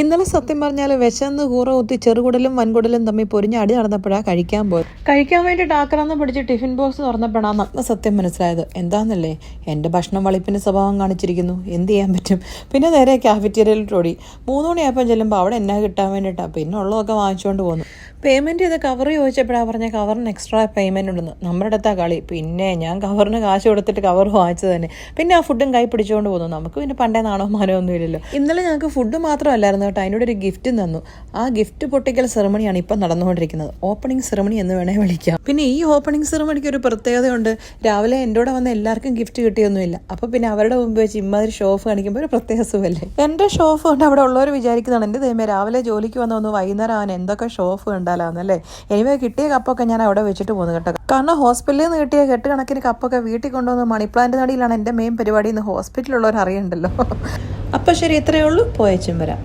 ഇന്നലെ സത്യം പറഞ്ഞാൽ വിശന്ന് കൂറ കുത്തി ചെറുകുടലും വൻകുടലും തമ്മിൽ പൊരിഞ്ഞ അടി നടന്നപ്പോഴാണ് കഴിക്കാൻ പോയത്. കഴിക്കാൻ വേണ്ടിയിട്ട് ആക്രാന്തം പിടിച്ച് ടിഫിൻ ബോക്സ് തുറന്നപ്പോഴാണ് നഗ്ന സത്യം മനസ്സിലായത്. എന്താണെന്നല്ലേ, എൻ്റെ ഭക്ഷണം വളിപ്പിൻ്റെ സ്വഭാവം കാണിച്ചിരിക്കുന്നു. എന്ത് ചെയ്യാൻ പറ്റും? പിന്നെ നേരെ കാഫറ്റീരിയയിലോട്ട് ഓടി. 3 മണിയായപ്പോൾ ചെല്ലുമ്പോൾ അവിടെ എന്നാ കിട്ടാൻ വേണ്ടിയിട്ടാണ്. പിന്നെ ഉള്ളതൊക്കെ വാങ്ങിച്ചുകൊണ്ട് പോന്നു. പേയ്മെൻറ്റ് ചെയ്ത് കവർ ചോദിച്ചപ്പോഴാണ് പറഞ്ഞ കവറിന് എക്സ്ട്രാ പേയ്മെൻറ്റ് ഉണ്ടെന്ന്. നമ്മുടെ അടുത്താണ് കളി. പിന്നെ ഞാൻ കവറിന് കാശ് കൊടുത്തിട്ട് കവർ വാങ്ങിച്ചത് തന്നെ. പിന്നെ ആ ഫുഡും കൈ പിടിച്ചുകൊണ്ട് പോന്നു. നമുക്ക് പിന്നെ പണ്ടേ നാണോ മാനോ ഒന്നും ഇല്ലല്ലോ. ഇന്നലെ ഞങ്ങൾക്ക് ഫുഡ് മാത്രമല്ലായിരുന്നു കേട്ടോ, അതിനോട് ഒരു ഗിഫ്റ്റും തന്നു. ആ ഗിഫ്റ്റ് പൊട്ടിക്കൽ സെറമണിയാണ് ഇപ്പം നടന്നുകൊണ്ടിരിക്കുന്നത്. ഓപ്പണിംഗ് സെറമണി എന്ന് വേണേൽ വിളിക്കാം. പിന്നെ ഈ ഓപ്പണിംഗ് സെറമണിക്ക് ഒരു പ്രത്യേകതയുണ്ട്. രാവിലെ എൻ്റെ കൂടെ വന്ന എല്ലാവർക്കും ഗിഫ്റ്റ് കിട്ടിയൊന്നുമില്ല. അപ്പോൾ പിന്നെ അവരുടെ മുമ്പ് വെച്ച് ഇമ്മാതിരി ഷോ ഓഫ് കാണിക്കുമ്പോൾ ഒരു പ്രത്യേക സുഖമല്ലേ. എൻ്റെ ഷോ ഓഫ് കൊണ്ട് അവിടെ ഉള്ളവർ വിചാരിക്കുന്നതാണ് എൻ്റെ ദൈവമേ രാവിലെ ജോലിക്ക് വന്ന് വൈകുന്നേരം അവൻ എന്തൊക്കെ ഷോ ഓഫ് കണ്ടാലാന്നല്ലേ. എനിവേ കിട്ടിയ കപ്പൊക്കെ ഞാൻ അവിടെ വെച്ചിട്ട് പോകുന്നു കേട്ടോ. കാരണം ഹോസ്പിറ്റലിൽ നിന്ന് കിട്ടിയ കെട്ടുകണക്കിന് കപ്പൊക്കെ വീട്ടിൽ കൊണ്ടുവന്ന് മണിപ്ലാന്റ് നടിയിലാണ് എൻ്റെ മെയിൻ പരിപാടി എന്ന് ഹോസ്പിറ്റലിലുള്ളവർ അറിയണ്ടല്ലോ. അപ്പം ശരി, ഇത്രയേ ഉള്ളൂ. പോയച്ചും വരാം.